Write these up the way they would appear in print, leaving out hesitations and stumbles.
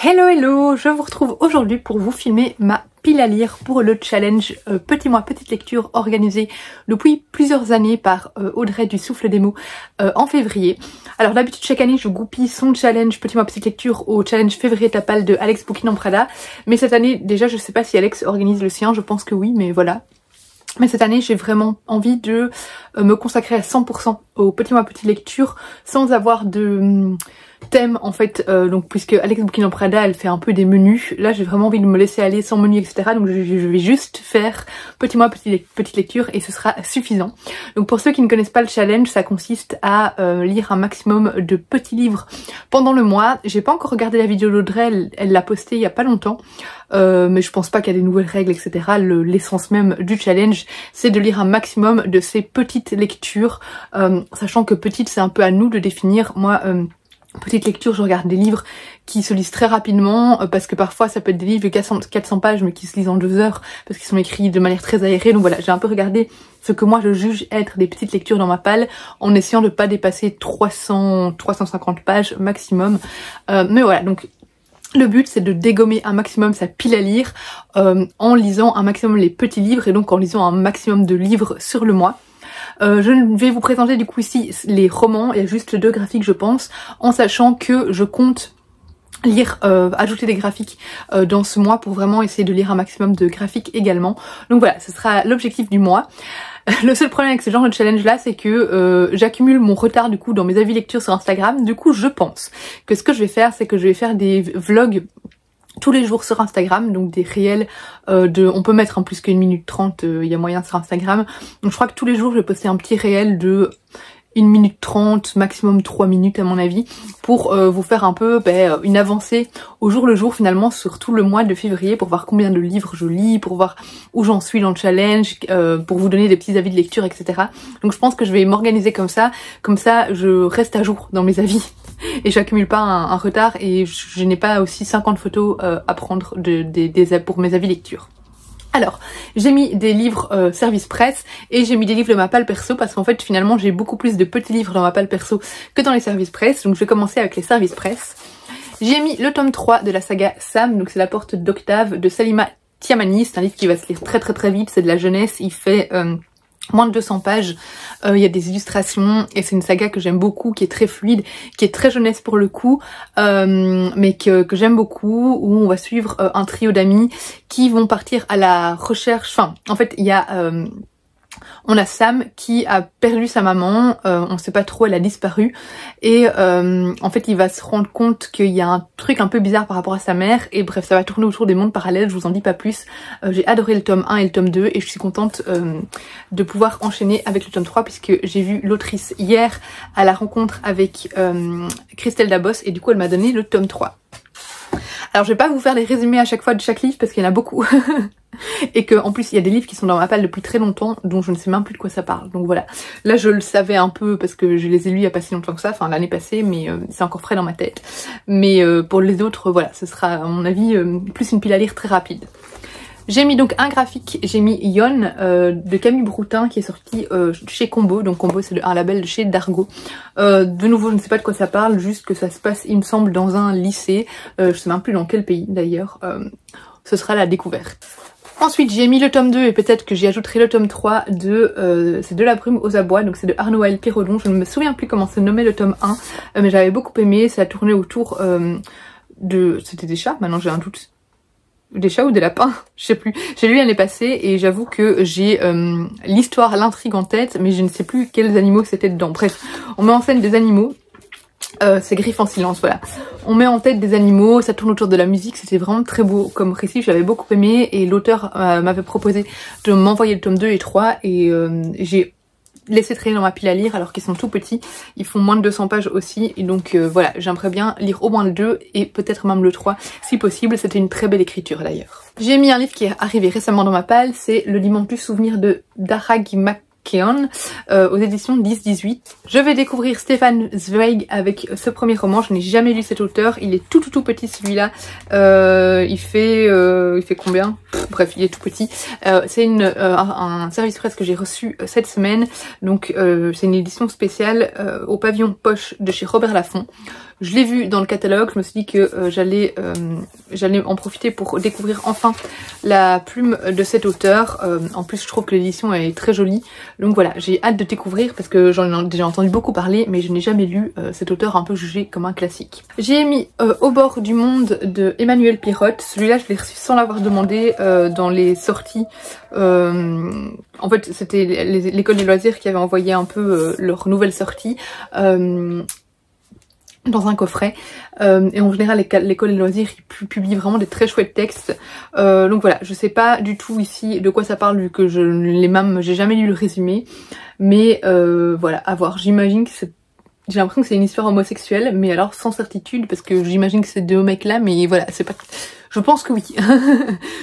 Hello hello, je vous retrouve aujourd'hui pour vous filmer ma pile à lire pour le challenge Petit mois petite lecture organisé depuis plusieurs années par Audrey du Souffle des mots en février. Alors d'habitude chaque année je goupille son challenge Petit mois petite lecture au challenge février Tapal de Alex Bouquin en Prada, mais cette année déjà je sais pas si Alex organise le sien, je pense que oui, mais voilà. Mais cette année, j'ai vraiment envie de me consacrer à 100% au Petit mois petite lecture sans avoir de thème en fait. Donc puisque Alex Bouquin en Prada, elle fait un peu des menus. Là, j'ai vraiment envie de me laisser aller sans menu, etc. Donc je vais juste faire Petit mois petite lecture et ce sera suffisant. Donc pour ceux qui ne connaissent pas le challenge, ça consiste à lire un maximum de petits livres pendant le mois. J'ai pas encore regardé la vidéo d'Audrey, elle l'a postée il y a pas longtemps. Mais je pense pas qu'il y a des nouvelles règles, etc. L'essence même du challenge, c'est de lire un maximum de ces petites lectures, sachant que petite, c'est un peu à nous de définir. Moi, petite lecture, je regarde des livres qui se lisent très rapidement, parce que parfois ça peut être des livres de 400 pages, mais qui se lisent en 2 heures, parce qu'ils sont écrits de manière très aérée. Donc voilà, j'ai un peu regardé ce que moi je juge être des petites lectures dans ma palle, en essayant de pas dépasser 350 pages maximum. Mais voilà, donc le but c'est de dégommer un maximum sa pile à lire en lisant un maximum les petits livres et donc en lisant un maximum de livres sur le mois. Je vais vous présenter du coup ici les romans, il y a juste 2 graphiques je pense, en sachant que je compte lire, ajouter des graphiques dans ce mois pour vraiment essayer de lire un maximum de graphiques également. Donc voilà, ce sera l'objectif du mois. Le seul problème avec ce genre de challenge là, c'est que j'accumule mon retard du coup dans mes avis lecture sur Instagram. Du coup, je pense que ce que je vais faire, c'est que je vais faire des vlogs tous les jours sur Instagram, donc des réels on peut mettre en plus qu'1 minute 30, il y a moyen sur Instagram. Donc je crois que tous les jours je vais poster un petit réel de 1 minute 30, maximum 3 minutes à mon avis, pour vous faire un peu une avancée au jour le jour finalement sur tout le mois de février, pour voir combien de livres je lis, pour voir où j'en suis dans le challenge, pour vous donner des petits avis de lecture, etc. Donc je pense que je vais m'organiser comme ça je reste à jour dans mes avis et j'accumule pas un retard et je n'ai pas aussi 50 photos à prendre pour mes avis lecture. Alors, j'ai mis des livres service presse et j'ai mis des livres de ma palle perso parce qu'en fait finalement j'ai beaucoup plus de petits livres dans ma palle perso que dans les services presse, donc je vais commencer avec les services presse. J'ai mis le tome 3 de la saga Sam, donc c'est La Porte d'Octave de Salima Tiamani, c'est un livre qui va se lire très vite, c'est de la jeunesse, il fait moins de 200 pages, il y a des illustrations et c'est une saga que j'aime beaucoup, qui est très fluide, qui est très jeunesse pour le coup, mais que j'aime beaucoup, où on va suivre un trio d'amis qui vont partir à la recherche, enfin en fait il y a on a Sam qui a perdu sa maman, on sait pas trop, elle a disparu et en fait il va se rendre compte qu'il y a un truc un peu bizarre par rapport à sa mère et bref ça va tourner autour des mondes parallèles, je vous en dis pas plus. J'ai adoré le tome 1 et le tome 2 et je suis contente de pouvoir enchaîner avec le tome 3 puisque j'ai vu l'autrice hier à la rencontre avec Christelle Dabos et du coup elle m'a donné le tome 3. Alors je vais pas vous faire les résumés à chaque fois de chaque livre parce qu'il y en a beaucoup et que en plus il y a des livres qui sont dans ma palle depuis très longtemps dont je ne sais même plus de quoi ça parle. Donc voilà, là je le savais un peu parce que je les ai lus il y a pas si longtemps que ça, enfin l'année passée, mais c'est encore frais dans ma tête. Mais pour les autres voilà, ce sera à mon avis plus une pile à lire très rapide. J'ai mis donc un graphique, j'ai mis Yon de Camille Broutin qui est sorti chez Combo, donc Combo c'est un label de chez Dargo. De nouveau je ne sais pas de quoi ça parle, juste que ça se passe il me semble dans un lycée, je sais même plus dans quel pays d'ailleurs, ce sera la découverte. Ensuite j'ai mis le tome 2 et peut-être que j'y ajouterai le tome 3 c'est De la brume aux abois, donc c'est de Arnaud Pirodon, je ne me souviens plus comment se nommait le tome 1, mais j'avais beaucoup aimé, ça a tourné autour c'était des chats, maintenant j'ai un doute. Des chats ou des lapins, je sais plus. J'ai lu l'année passée et j'avoue que j'ai l'histoire, l'intrigue en tête, mais je ne sais plus quels animaux c'était dedans. Bref, on met en scène des animaux, c'est Griffes en silence, voilà. On met en tête des animaux, ça tourne autour de la musique, c'était vraiment très beau comme récit, j'avais beaucoup aimé et l'auteur m'avait proposé de m'envoyer le tome 2 et 3 et j'ai laisser traîner dans ma pile à lire alors qu'ils sont tout petits, ils font moins de 200 pages aussi et donc voilà, j'aimerais bien lire au moins le 2 et peut-être même le 3 si possible, c'était une très belle écriture d'ailleurs. J'ai mis un livre qui est arrivé récemment dans ma palle, c'est Le dimanche du souvenir de Daragh Keon aux éditions 10-18. Je vais découvrir Stefan Zweig avec ce premier roman, je n'ai jamais lu cet auteur, il est tout petit celui-là, il fait combien? Bref, il est tout petit. C'est un service presse que j'ai reçu cette semaine, donc c'est une édition spéciale au pavillon poche de chez Robert Laffont. je l'ai vu dans le catalogue, je me suis dit que j'allais en profiter pour découvrir enfin la plume de cet auteur. En plus je trouve que l'édition est très jolie, donc voilà, j'ai hâte de découvrir parce que j'en ai déjà entendu beaucoup parler, mais je n'ai jamais lu cet auteur un peu jugé comme un classique. J'ai mis Au bord du monde de Emmanuel Pirotte. Celui-là je l'ai reçu sans l'avoir demandé dans les sorties. En fait c'était l'école des loisirs qui avait envoyé un peu leur nouvelle sortie dans un coffret, et en général l'école des loisirs ils publient vraiment des très chouettes textes, donc voilà, je sais pas du tout ici de quoi ça parle vu que j'ai jamais lu le résumé, mais voilà, à voir. J'imagine que j'ai l'impression que c'est une histoire homosexuelle, mais alors sans certitude parce que j'imagine que c'est deux mecs là, mais voilà, c'est pas... Je pense que oui,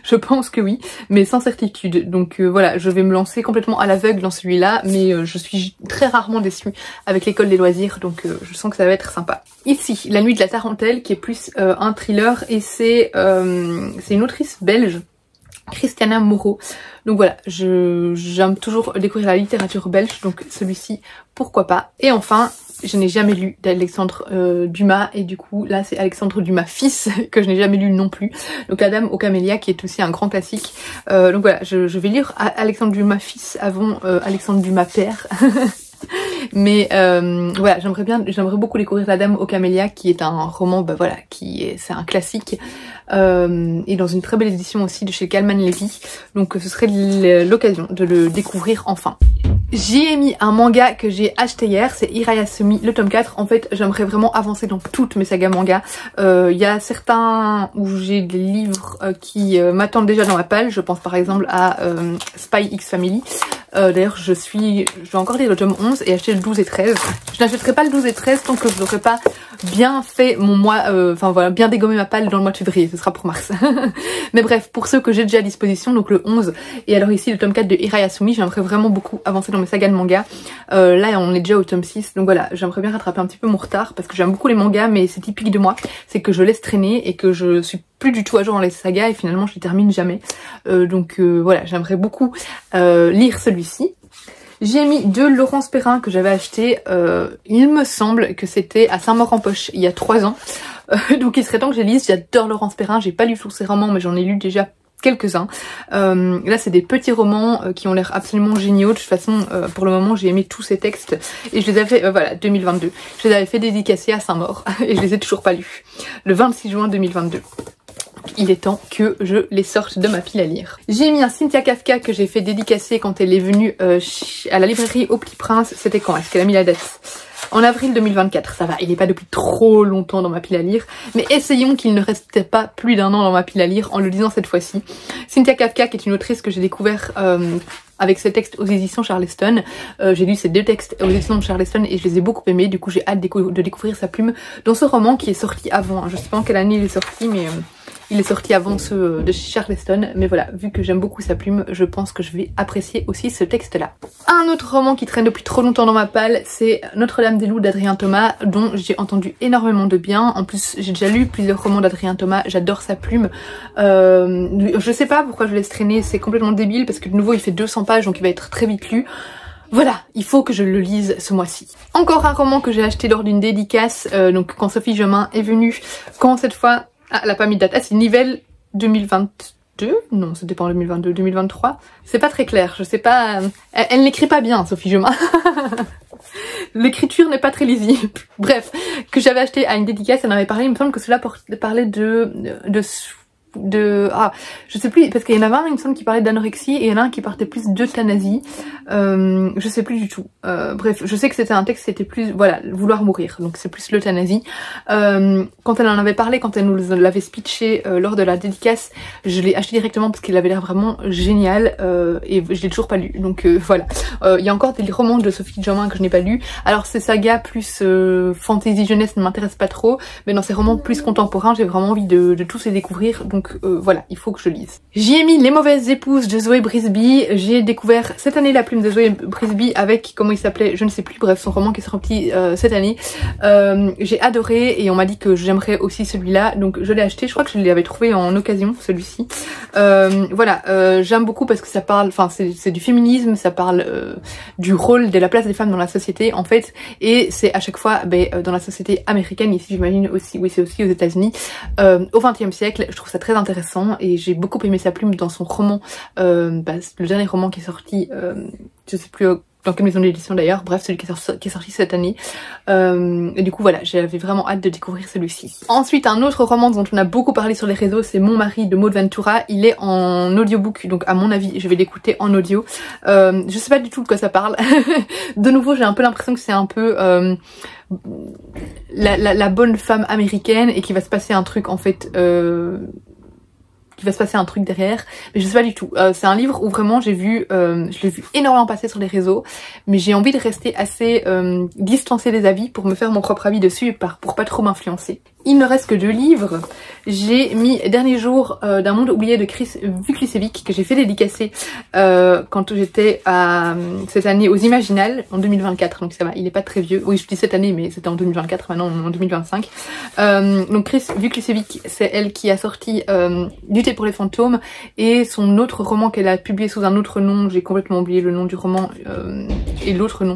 je pense que oui, mais sans certitude. Donc voilà, je vais me lancer complètement à l'aveugle dans celui-là, mais je suis très rarement déçue avec l'école des loisirs, donc je sens que ça va être sympa. Ici, La nuit de la tarentelle, qui est plus un thriller, et c'est une autrice belge, Christiana Moreau. Donc voilà, j'aime toujours découvrir la littérature belge, donc celui-ci, pourquoi pas. Et enfin, je n'ai jamais lu d'Alexandre Dumas, et du coup là c'est Alexandre Dumas fils que je n'ai jamais lu non plus. Donc La Dame aux camélias, qui est aussi un grand classique. Donc voilà, je vais lire Alexandre Dumas fils avant Alexandre Dumas père. Mais voilà, j'aimerais beaucoup découvrir La Dame aux camélias, qui est un roman, bah voilà, c'est un classique, et dans une très belle édition aussi de chez Calman Levy, donc ce serait l'occasion de le découvrir enfin. J'y ai mis un manga que j'ai acheté hier, c'est Hirayasumi, le tome 4. En fait, j'aimerais vraiment avancer dans toutes mes sagas manga. Il y a certains où j'ai des livres qui m'attendent déjà dans ma palle. Je pense par exemple à Spy X Family. D'ailleurs, je vais encore lire le tome 11 et acheter le 12 et 13. Je n'achèterai pas le 12 et 13 tant que je n'aurai pas bien fait mon mois, enfin voilà, bien dégommé ma palle dans le mois de février. Ce sera pour mars. Mais bref, pour ceux que j'ai déjà à disposition, donc le 11, et alors ici le tome 4 de Hirayasumi, j'aimerais vraiment beaucoup avancer dans mes sagas de manga. Là on est déjà au tome 6, donc voilà, j'aimerais bien rattraper un petit peu mon retard parce que j'aime beaucoup les mangas, mais c'est typique de moi, c'est que je laisse traîner et que je suis plus du tout à jour dans les sagas et finalement je les termine jamais. Donc voilà, j'aimerais beaucoup lire celui-ci. J'ai mis de Laurence Perrin que j'avais acheté, il me semble que c'était à Saint-Maur-en-Poche il y a 3 ans. Donc il serait temps que je les lise. J'adore Laurence Perrin, j'ai pas lu tous ses romans mais j'en ai lu déjà quelques-uns. Là c'est des petits romans qui ont l'air absolument géniaux. De toute façon pour le moment j'ai aimé tous ces textes et je les avais, voilà, 2022. Je les avais fait dédicacer à Saint-Maur et je les ai toujours pas lus. Le 26 juin 2022. Il est temps que je les sorte de ma pile à lire. J'ai mis un Cynthia Kafka que j'ai fait dédicacer quand elle est venue à la librairie Au Petit Prince. C'était quand? Est-ce qu'elle a mis la date? En avril 2024, ça va, il n'est pas depuis trop longtemps dans ma pile à lire, mais essayons qu'il ne reste pas plus d'1 an dans ma pile à lire en le lisant cette fois-ci. Cynthia Kafka, qui est une autrice que j'ai découvert avec ses textes aux éditions Charleston. J'ai lu ces 2 textes aux éditions de Charleston et je les ai beaucoup aimés, du coup j'ai hâte de découvrir sa plume dans ce roman qui est sorti avant. Je sais pas en quelle année il est sorti, mais il est sorti avant ceux de Charleston, mais voilà, vu que j'aime beaucoup sa plume, je pense que je vais apprécier aussi ce texte-là. Un autre roman qui traîne depuis trop longtemps dans ma palle, c'est Notre-Dame des Loups d'Adrien Thomas, dont j'ai entendu énormément de bien. En plus, j'ai déjà lu plusieurs romans d'Adrien Thomas, j'adore sa plume. Je sais pas pourquoi je laisse traîner, c'est complètement débile, parce que de nouveau il fait 200 pages, donc il va être très vite lu. Voilà, il faut que je le lise ce mois-ci. Encore un roman que j'ai acheté lors d'une dédicace, donc quand Sophie Jomain est venue, quand cette fois... Ah, elle a pas mis de date. Ah, c'est Nivelles 2022 ? Non, c'était pas en 2022, 2023. C'est pas très clair, je sais pas... Elle n'écrit pas bien, Sophie Jomain. L'écriture n'est pas très lisible. Bref, que j'avais acheté à une dédicace, elle en avait parlé, il me semble que cela parlait ah, je sais plus, parce qu'il y en avait un, il me semble, qui parlait d'anorexie et il y en a un qui partait plus d'euthanasie. Je sais plus du tout. Bref, je sais que c'était un texte qui était plus, voilà, vouloir mourir, donc c'est plus l'euthanasie. Quand elle en avait parlé, quand elle nous l'avait speeché lors de la dédicace, je l'ai acheté directement parce qu'il avait l'air vraiment génial et je l'ai toujours pas lu. Donc voilà. Il y a encore des romans de Sophie Jomain que je n'ai pas lu. Alors ces sagas plus fantasy jeunesse ne m'intéressent pas trop, mais dans ces romans plus contemporains, j'ai vraiment envie de tous les découvrir. Donc donc voilà, il faut que je lise. J'y ai mis Les Mauvaises Épouses de Zoé Brisby. J'ai découvert cette année la plume de Zoé Brisby avec, comment il s'appelait, je ne sais plus, bref, son roman qui est sorti cette année. J'ai adoré et on m'a dit que j'aimerais aussi celui-là, donc je l'ai acheté. Je crois que je l'avais trouvé en occasion, celui-ci. Voilà, j'aime beaucoup parce que ça parle, enfin c'est du féminisme, ça parle du rôle, de la place des femmes dans la société en fait, et c'est à chaque fois dans la société américaine, ici j'imagine aussi, oui c'est aussi aux États-Unis, au XXe siècle. Je trouve ça très intéressant et j'ai beaucoup aimé sa plume dans son roman, le dernier roman qui est sorti, je sais plus dans quelle maison d'édition d'ailleurs, bref celui qui est sorti cette année, et du coup voilà, j'avais vraiment hâte de découvrir celui-ci. Ensuite un autre roman dont on a beaucoup parlé sur les réseaux, c'est Mon mari de Maud Ventura. Il est en audiobook, donc à mon avis je vais l'écouter en audio. Je sais pas du tout de quoi ça parle. De nouveau j'ai un peu l'impression que c'est un peu la bonne femme américaine et qu'il va se passer un truc en fait, qu'il va se passer un truc derrière, mais je sais pas du tout. C'est un livre où vraiment j'ai vu, je l'ai vu énormément passer sur les réseaux, mais j'ai envie de rester assez distancée des avis pour me faire mon propre avis dessus, pour pas trop m'influencer. Il ne reste que 2 livres. J'ai mis Dernier jour d'un monde oublié de Chris Vuklicevic, que j'ai fait dédicacer quand j'étais cette année aux Imaginales en 2024, donc ça va, il est pas très vieux. Oui, je dis cette année, mais c'était en 2024, maintenant en 2025. Donc Chris Vuklicevic, c'est elle qui a sorti Du thé pour les fantômes, et son autre roman qu'elle a publié sous un autre nom, j'ai complètement oublié le nom du roman et l'autre nom.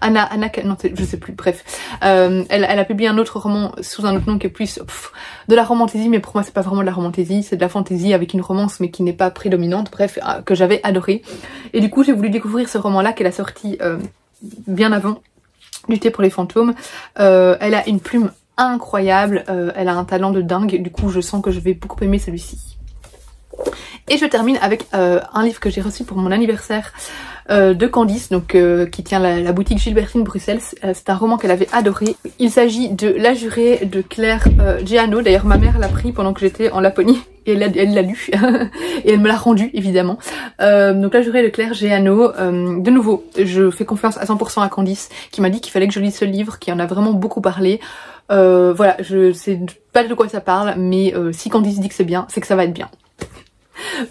Anna, non, je sais plus, bref. Elle a publié un autre roman sous un autre nom qui est plus de la romantaisie, mais pour moi c'est pas vraiment de la romantaisie, c'est de la fantaisie avec une romance mais qui n'est pas prédominante, bref, que j'avais adoré. Et du coup j'ai voulu découvrir ce roman là qu'elle a sorti bien avant Du thé pour les fantômes. Elle a une plume incroyable, elle a un talent de dingue, du coup je sens que je vais beaucoup aimer celui-ci. Et je termine avec un livre que j'ai reçu pour mon anniversaire de Candice, donc qui tient la boutique Gilbertine Bruxelles. C'est un roman qu'elle avait adoré. Il s'agit de La Jurée de Claire Géano. D'ailleurs ma mère l'a pris pendant que j'étais en Laponie et elle l'a lu et elle me l'a rendu évidemment. Donc La Jurée de Claire Géano. De nouveau, je fais confiance à 100% à Candice qui m'a dit qu'il fallait que je lise ce livre, qui en a vraiment beaucoup parlé. Voilà, je sais pas de quoi ça parle, mais si Candice dit que c'est bien, c'est que ça va être bien.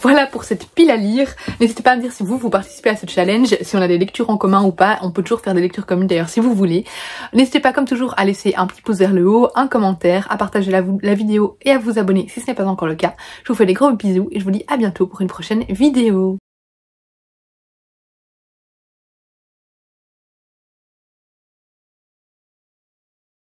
Voilà pour cette pile à lire. N'hésitez pas à me dire si vous participez à ce challenge, si on a des lectures en commun ou pas. On peut toujours faire des lectures communes d'ailleurs si vous voulez. N'hésitez pas comme toujours à laisser un petit pouce vers le haut, un commentaire, à partager la vidéo et à vous abonner si ce n'est pas encore le cas. Je vous fais des gros bisous et je vous dis à bientôt pour une prochaine vidéo.